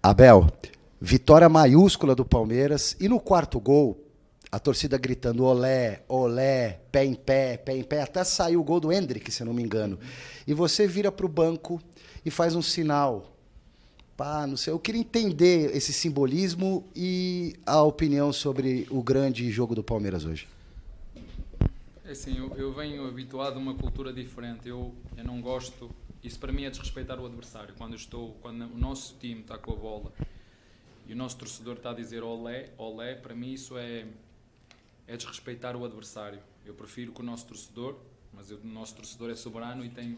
Abel, vitória maiúscula do Palmeiras. E no quarto gol, a torcida gritando olé, olé, pé em pé, pé em pé. Até saiu o gol do Hendrick, se eu não me engano. E você vira para o banco e faz um sinal. Pá, não sei. Eu queria entender esse simbolismo e a opinião sobre o grande jogo do Palmeiras hoje. É assim, eu venho habituado a uma cultura diferente. Eu não gosto... Isso para mim é desrespeitar o adversário. Quando o nosso time está com a bola e o nosso torcedor está a dizer olé, olé, para mim isso é desrespeitar o adversário. Eu prefiro que o nosso torcedor, mas o nosso torcedor é soberano e tem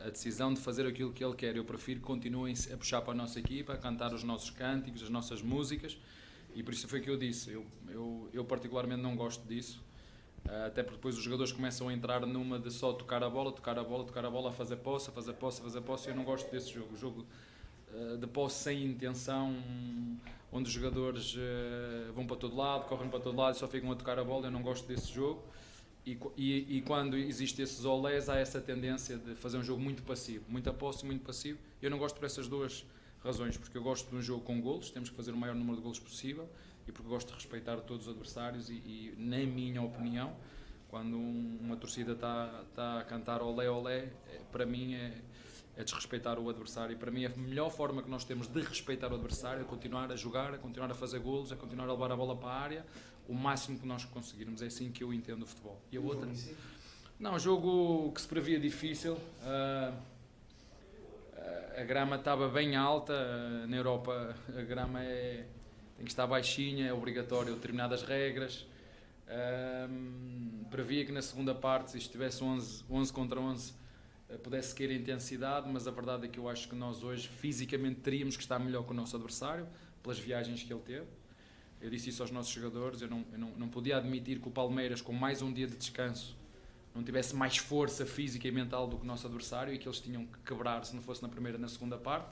a decisão de fazer aquilo que ele quer. Eu prefiro que continuem a puxar para a nossa equipa, a cantar os nossos cânticos, as nossas músicas, e por isso foi que eu disse. Eu particularmente não gosto disso. Até porque depois os jogadores começam a entrar numa de só tocar a bola, a fazer posse, e eu não gosto desse jogo. O jogo de posse sem intenção, onde os jogadores vão para todo lado, correm para todo lado e só ficam a tocar a bola, eu não gosto desse jogo. E quando existem esses olés, há essa tendência de fazer um jogo muito passivo, muita posse, muito passivo. Eu não gosto por essas duas razões, porque eu gosto de um jogo com golos, temos que fazer o maior número de golos possível, e porque gosto de respeitar todos os adversários e na minha opinião, quando uma torcida está a cantar olé, olé, para mim é desrespeitar o adversário. E para mim a melhor forma que nós temos de respeitar o adversário é continuar a jogar, a continuar a fazer golos, a continuar a levar a bola para a área, o máximo que nós conseguirmos. É assim que eu entendo o futebol. E a outra? Não, jogo que se previa difícil. A grama estava bem alta. Na Europa a grama tem que estar baixinha, é obrigatório determinadas regras. Previa que na segunda parte, se estivesse 11 contra 11, pudesse cair a intensidade, mas a verdade é que eu acho que nós hoje fisicamente teríamos que estar melhor que o nosso adversário, pelas viagens que ele teve. Eu disse isso aos nossos jogadores. Eu não podia admitir que o Palmeiras, com mais um dia de descanso, não tivesse mais força física e mental do que o nosso adversário, e que eles tinham que quebrar se não fosse na primeira e na segunda parte.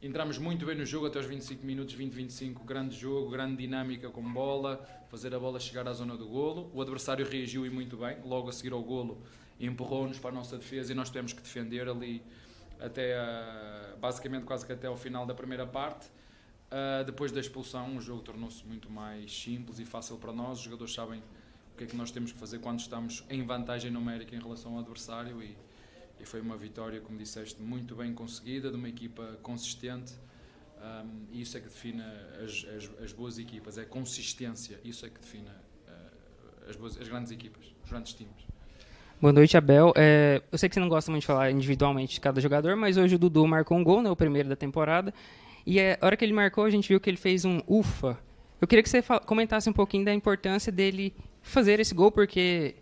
Entramos muito bem no jogo até os 25 minutos, 20-25, grande jogo, grande dinâmica com bola, fazer a bola chegar à zona do golo. O adversário reagiu e muito bem, logo a seguir ao golo empurrou-nos para a nossa defesa e nós tivemos que defender ali até basicamente quase que até ao final da primeira parte. Depois da expulsão o jogo tornou-se muito mais simples e fácil para nós. Os jogadores sabem o que é que nós temos que fazer quando estamos em vantagem numérica em relação ao adversário, e foi uma vitória, como disseste, muito bem conseguida, de uma equipa consistente. E isso é que define as boas equipas, é consistência. Isso é que define as grandes equipas, os grandes times. Boa noite, Abel. Eu sei que você não gosta muito de falar individualmente de cada jogador, mas hoje o Dudu marcou um gol, né, o primeiro da temporada, e a hora que ele marcou, a gente viu que ele fez um ufa. Eu queria que você comentasse um pouquinho da importância dele fazer esse gol, porque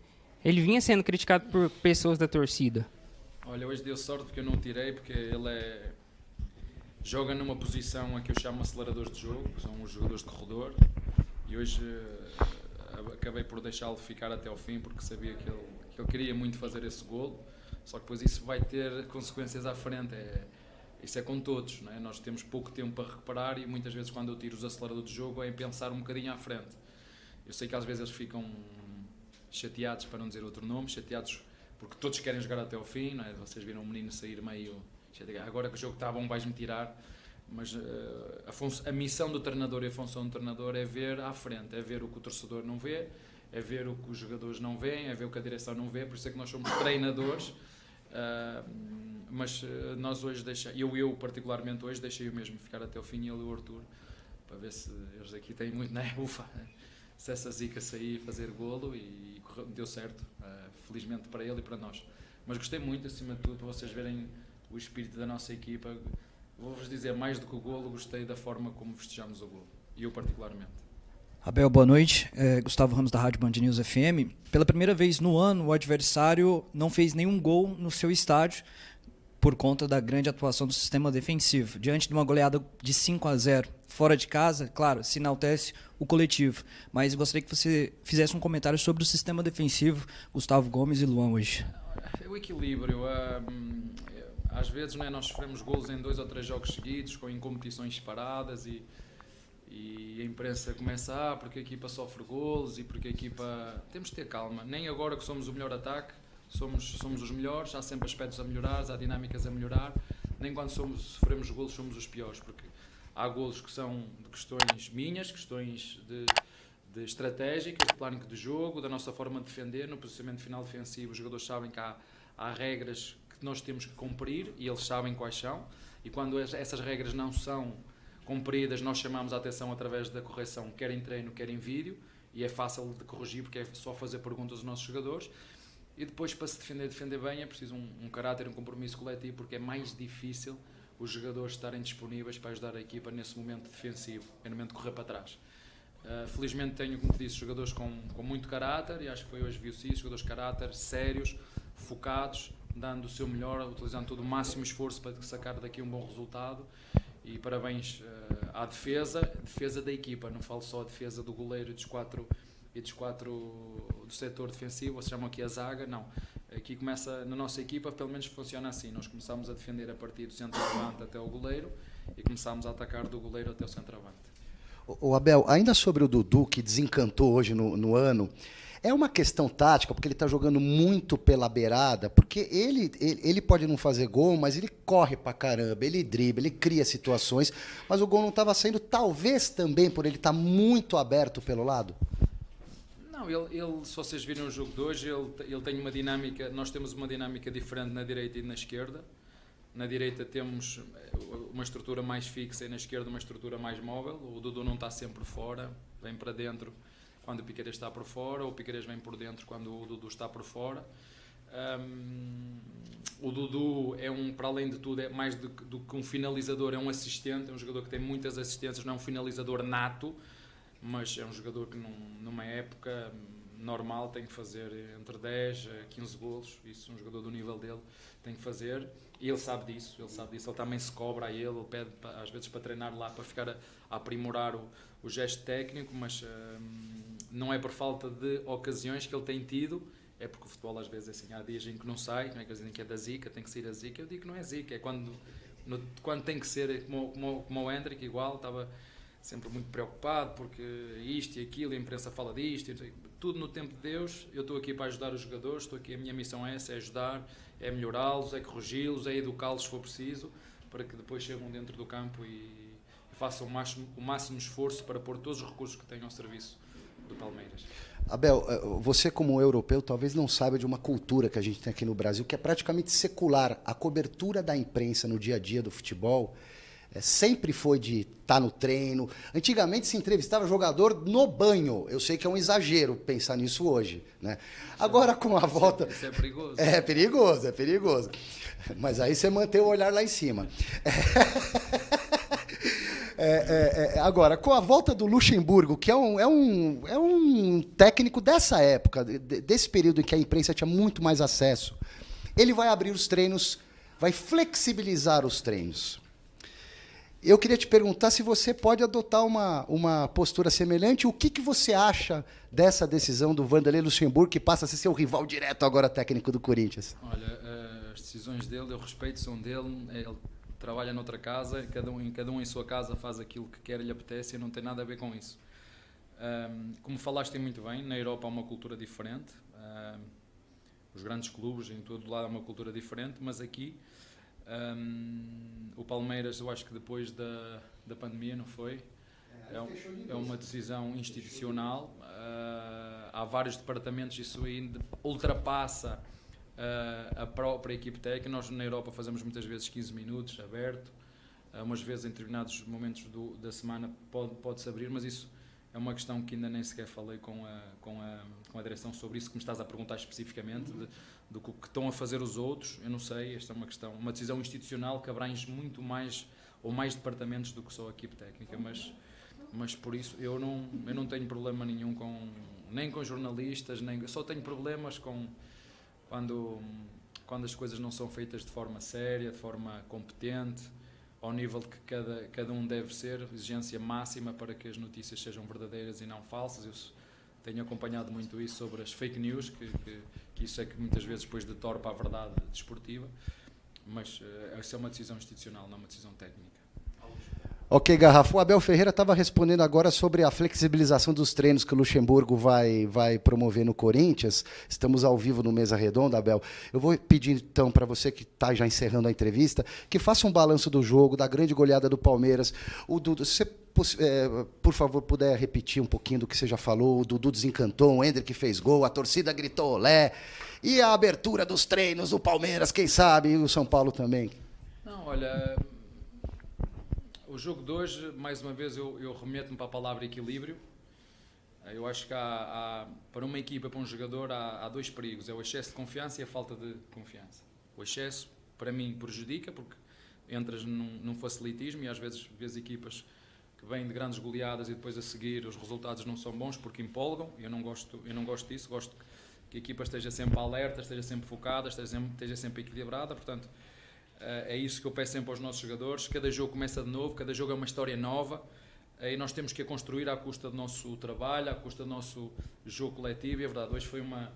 ele vinha sendo criticado por pessoas da torcida. Olha, hoje deu sorte porque eu não o tirei, porque ele joga numa posição a que eu chamo aceleradores de jogo, que são os jogadores de corredor, e hoje acabei por deixá-lo ficar até ao fim, porque sabia que ele queria muito fazer esse golo, só que depois isso vai ter consequências à frente. Isso é com todos, não é? Nós temos pouco tempo para recuperar, e muitas vezes quando eu tiro os aceleradores de jogo é em pensar um bocadinho à frente. Eu sei que às vezes eles ficam chateados, para não dizer outro nome, chateados porque todos querem jogar até ao fim, não é? Vocês viram um menino sair meio chateado, agora que o jogo está bom vais-me tirar, mas a missão do treinador e a função do treinador é ver à frente, é ver o que o torcedor não vê, é ver o que os jogadores não veem, é ver o que a direção não vê. Por isso é que nós somos treinadores, mas nós hoje eu particularmente hoje deixei o mesmo ficar até ao fim, e ele e o Arthur, para ver se eles aqui têm muito, não é? Ufa, se essa zica sair, fazer golo, e deu certo, felizmente para ele e para nós. Mas gostei muito, acima de tudo, para vocês verem o espírito da nossa equipa. Vou-vos dizer, mais do que o golo, gostei da forma como festejamos o golo, e eu particularmente. Abel, boa noite. Gustavo Ramos, da Rádio Band News FM. Pela primeira vez no ano, o adversário não fez nenhum gol no seu estádio por conta da grande atuação do sistema defensivo. Diante de uma goleada de 5-0 fora de casa, claro, se enaltece o coletivo. Mas gostaria que você fizesse um comentário sobre o sistema defensivo, Gustavo Gomes e Luan hoje. O equilíbrio. Às vezes, não é, nós sofremos golos em 2 ou 3 jogos seguidos, em competições separadas, e a imprensa começa, porque a equipa sofre golos e porque a equipa... Temos de ter calma. Nem agora que somos o melhor ataque, somos os melhores, há sempre aspectos a melhorar, há dinâmicas a melhorar, nem quando sofremos golos somos os piores, porque há golos que são de questões minhas, questões de estratégicas, de plano de jogo, da nossa forma de defender. No posicionamento final defensivo, os jogadores sabem que há regras que nós temos que cumprir e eles sabem quais são, e quando essas regras não são cumpridas, nós chamamos a atenção através da correção, quer em treino, quer em vídeo, e é fácil de corrigir porque é só fazer perguntas aos nossos jogadores. E depois, para se defender bem, é preciso um caráter, um compromisso coletivo, porque é mais difícil os jogadores estarem disponíveis para ajudar a equipa nesse momento defensivo, no momento de correr para trás. Felizmente tenho, como te disse, jogadores com muito caráter, e acho que foi hoje viu-se isso, jogadores de caráter, sérios, focados, dando o seu melhor, utilizando todo o máximo esforço para sacar daqui um bom resultado. E parabéns à defesa da equipa, não falo só a defesa do goleiro e dos quatro do setor defensivo, se chamam aqui a zaga, não. Aqui começa, na nossa equipa, pelo menos funciona assim, nós começamos a defender a partir do centroavante até o goleiro e começamos a atacar do goleiro até o centroavante. O Abel, ainda sobre o Dudu, que desencantou hoje no ano, é uma questão tática, porque ele está jogando muito pela beirada, porque ele pode não fazer gol, mas ele corre pra caramba, ele dribla, ele cria situações, mas o gol não estava saindo, talvez também por ele estar muito aberto pelo lado? Não, ele, se vocês virem o jogo de hoje, ele tem uma dinâmica, nós temos uma dinâmica diferente na direita e na esquerda. Na direita temos uma estrutura mais fixa e na esquerda uma estrutura mais móvel. O Dudu não está sempre fora, vem para dentro quando o Piquerez está por fora, ou o Piquerez vem por dentro quando o Dudu está por fora. O Dudu para além de tudo, é mais do que um finalizador, é um assistente, é um jogador que tem muitas assistências, não é um finalizador nato, mas é um jogador que numa época normal tem que fazer entre 10 a 15 golos, isso um jogador do nível dele tem que fazer, e ele sabe disso, ele também se cobra a ele pede às vezes para treinar lá, para ficar a aprimorar o gesto técnico, mas não é por falta de ocasiões que ele tem tido, é porque o futebol às vezes é assim, há dias em que não sai, não é que eles dizem que é da zica, tem que sair a zica, eu digo que não é zica, é quando tem que ser, como o Hendrick igual, estava sempre muito preocupado porque isto e aquilo, a imprensa fala disto, tudo no tempo de Deus. Eu estou aqui para ajudar os jogadores, estou aqui, a minha missão é essa, é ajudar, é melhorá-los, é corrigi-los, é educá-los se for preciso, para que depois cheguem dentro do campo e façam o máximo esforço para pôr todos os recursos que têm ao serviço do Palmeiras. Abel, você como europeu talvez não saiba de uma cultura que a gente tem aqui no Brasil, que é praticamente secular. A cobertura da imprensa no dia a dia do futebol sempre foi de estar no treino. Antigamente se entrevistava jogador no banho. Eu sei que é um exagero pensar nisso hoje, né? Agora com a volta... Isso é perigoso. É perigoso. Mas aí você mantém o olhar lá em cima. Agora, com a volta do Luxemburgo, que é um técnico dessa época, desse período em que a imprensa tinha muito mais acesso, ele vai abrir os treinos, vai flexibilizar os treinos. Eu queria te perguntar se você pode adotar uma postura semelhante. O que você acha dessa decisão do Vanderlei Luxemburgo, que passa a ser seu rival direto agora técnico do Corinthians? Olha, as decisões dele, eu respeito, são dele. Ele trabalha noutra casa, cada um em sua casa faz aquilo que quer e lhe apetece e não tem nada a ver com isso. Como falaste muito bem, na Europa há uma cultura diferente. Os grandes clubes em todo lado há uma cultura diferente, mas aqui... o Palmeiras, eu acho que depois da pandemia, não foi? É uma decisão institucional. Há vários departamentos, isso ainda ultrapassa a própria equipe técnica. Nós na Europa fazemos muitas vezes 15 minutos aberto, umas vezes em determinados momentos da semana pode-se abrir, mas isso é uma questão que ainda nem sequer falei com a direção sobre isso, que me estás a perguntar especificamente, do que estão a fazer os outros. Eu não sei, esta é uma decisão institucional que abrange muito mais, ou mais departamentos do que só a equipe técnica, mas por isso eu não tenho problema nenhum nem com jornalistas, só tenho problemas quando as coisas não são feitas de forma séria, de forma competente, ao nível que cada um deve ser, exigência máxima para que as notícias sejam verdadeiras e não falsas. Eu tenho acompanhado muito isso sobre as fake news, que isso é que muitas vezes depois deturpa a verdade desportiva, mas essa é uma decisão institucional, não é uma decisão técnica. Ok, Garrafa. O Abel Ferreira estava respondendo agora sobre a flexibilização dos treinos que o Luxemburgo vai promover no Corinthians. Estamos ao vivo no Mesa Redonda, Abel. Eu vou pedir, então, para você que está já encerrando a entrevista, que faça um balanço do jogo, da grande goleada do Palmeiras. O Dudu, se você, por favor, puder repetir um pouquinho do que você já falou. O Dudu desencantou, o Hendrick fez gol, a torcida gritou olé. E a abertura dos treinos do Palmeiras, quem sabe, e o São Paulo também. Não, olha... O jogo de hoje, mais uma vez, eu remeto-me para a palavra equilíbrio. Eu acho que para uma equipa, para um jogador, há dois perigos. É o excesso de confiança e a falta de confiança. O excesso, para mim, prejudica, porque entras num facilitismo e às vezes vês equipas que vêm de grandes goleadas e depois a seguir os resultados não são bons porque empolgam. Eu não gosto disso. Gosto que a equipa esteja sempre alerta, esteja sempre focada, esteja sempre equilibrada. Portanto, é isso que eu peço sempre aos nossos jogadores. Cada jogo começa de novo, cada jogo é uma história nova e nós temos que a construir à custa do nosso trabalho, à custa do nosso jogo coletivo. E é verdade, hoje foi uma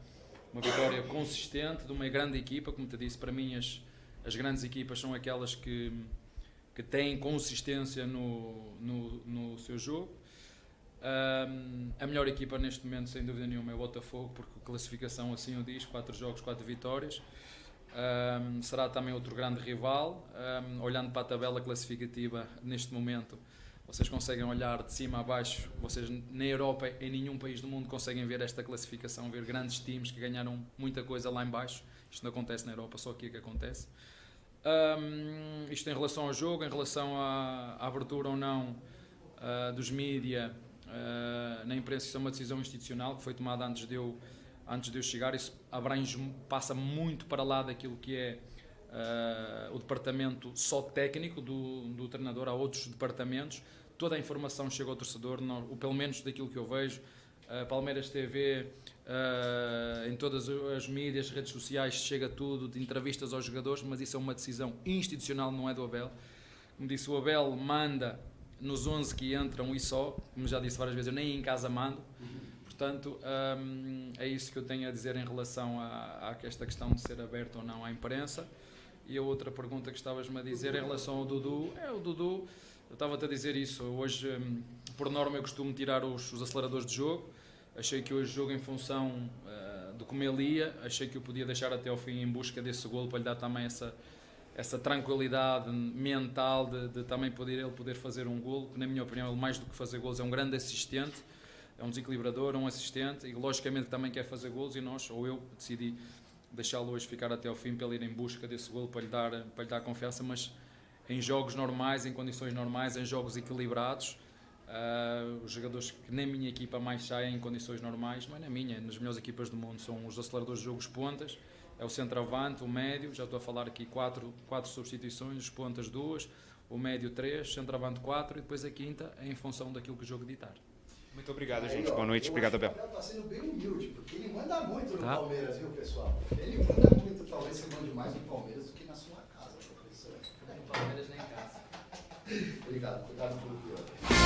vitória consistente de uma grande equipa. Como te disse, para mim as grandes equipas são aquelas que têm consistência no seu jogo. A melhor equipa neste momento, sem dúvida nenhuma, é o Botafogo, porque a classificação assim o diz, 4 jogos, 4 vitórias. Será também outro grande rival. Olhando para a tabela classificativa neste momento, vocês conseguem olhar de cima a baixo. Vocês na Europa, em nenhum país do mundo conseguem ver esta classificação, ver grandes times que ganharam muita coisa lá em baixo. Isto não acontece na Europa, só aqui é que acontece. Isto em relação ao jogo, em relação à abertura ou não dos mídia na imprensa. Isso é uma decisão institucional que foi tomada antes de eu chegar. Isso passa muito para lá daquilo que é o departamento só técnico do treinador. Há outros departamentos. Toda a informação chega ao torcedor, ou pelo menos daquilo que eu vejo. Palmeiras TV, em todas as mídias, redes sociais, chega tudo, de entrevistas aos jogadores, mas isso é uma decisão institucional, não é do Abel. Como disse, o Abel manda nos 11 que entram e só, como já disse várias vezes, eu nem em casa mando. Portanto, é isso que eu tenho a dizer em relação a esta questão de ser aberto ou não à imprensa. E a outra pergunta que estavas-me a dizer em relação ao Dudu, o Dudu, eu estava-te a dizer isso, hoje, por norma, eu costumo tirar os aceleradores de jogo. Achei que hoje o jogo, em função do como ele ia, achei que eu podia deixar até ao fim em busca desse golo, para lhe dar também essa tranquilidade mental de também ele poder fazer um golo, que na minha opinião ele, mais do que fazer golos, é um grande assistente. É um desequilibrador, um assistente, e logicamente também quer fazer golos, e nós, ou eu, decidi deixá-lo hoje ficar até ao fim para ele ir em busca desse golo, para lhe dar confiança. Mas em jogos normais, em condições normais, em jogos equilibrados, os jogadores que na minha equipa mais saem em condições normais, não é na minha, nas melhores equipas do mundo, são os aceleradores de jogo, os pontas, é o centroavante, o médio, já estou a falar aqui 4 substituições, os pontas 2, o médio 3, centroavante 4, e depois a quinta é em função daquilo que o jogo ditar. Muito obrigado, gente. Boa noite. Obrigado, Abel. O Abel está sendo bem humilde, porque ele manda muito no Palmeiras, viu, pessoal? Ele manda muito. Talvez você mande mais no Palmeiras do que na sua casa, professor. No Palmeiras nem em casa. Obrigado. Cuidado com o pior.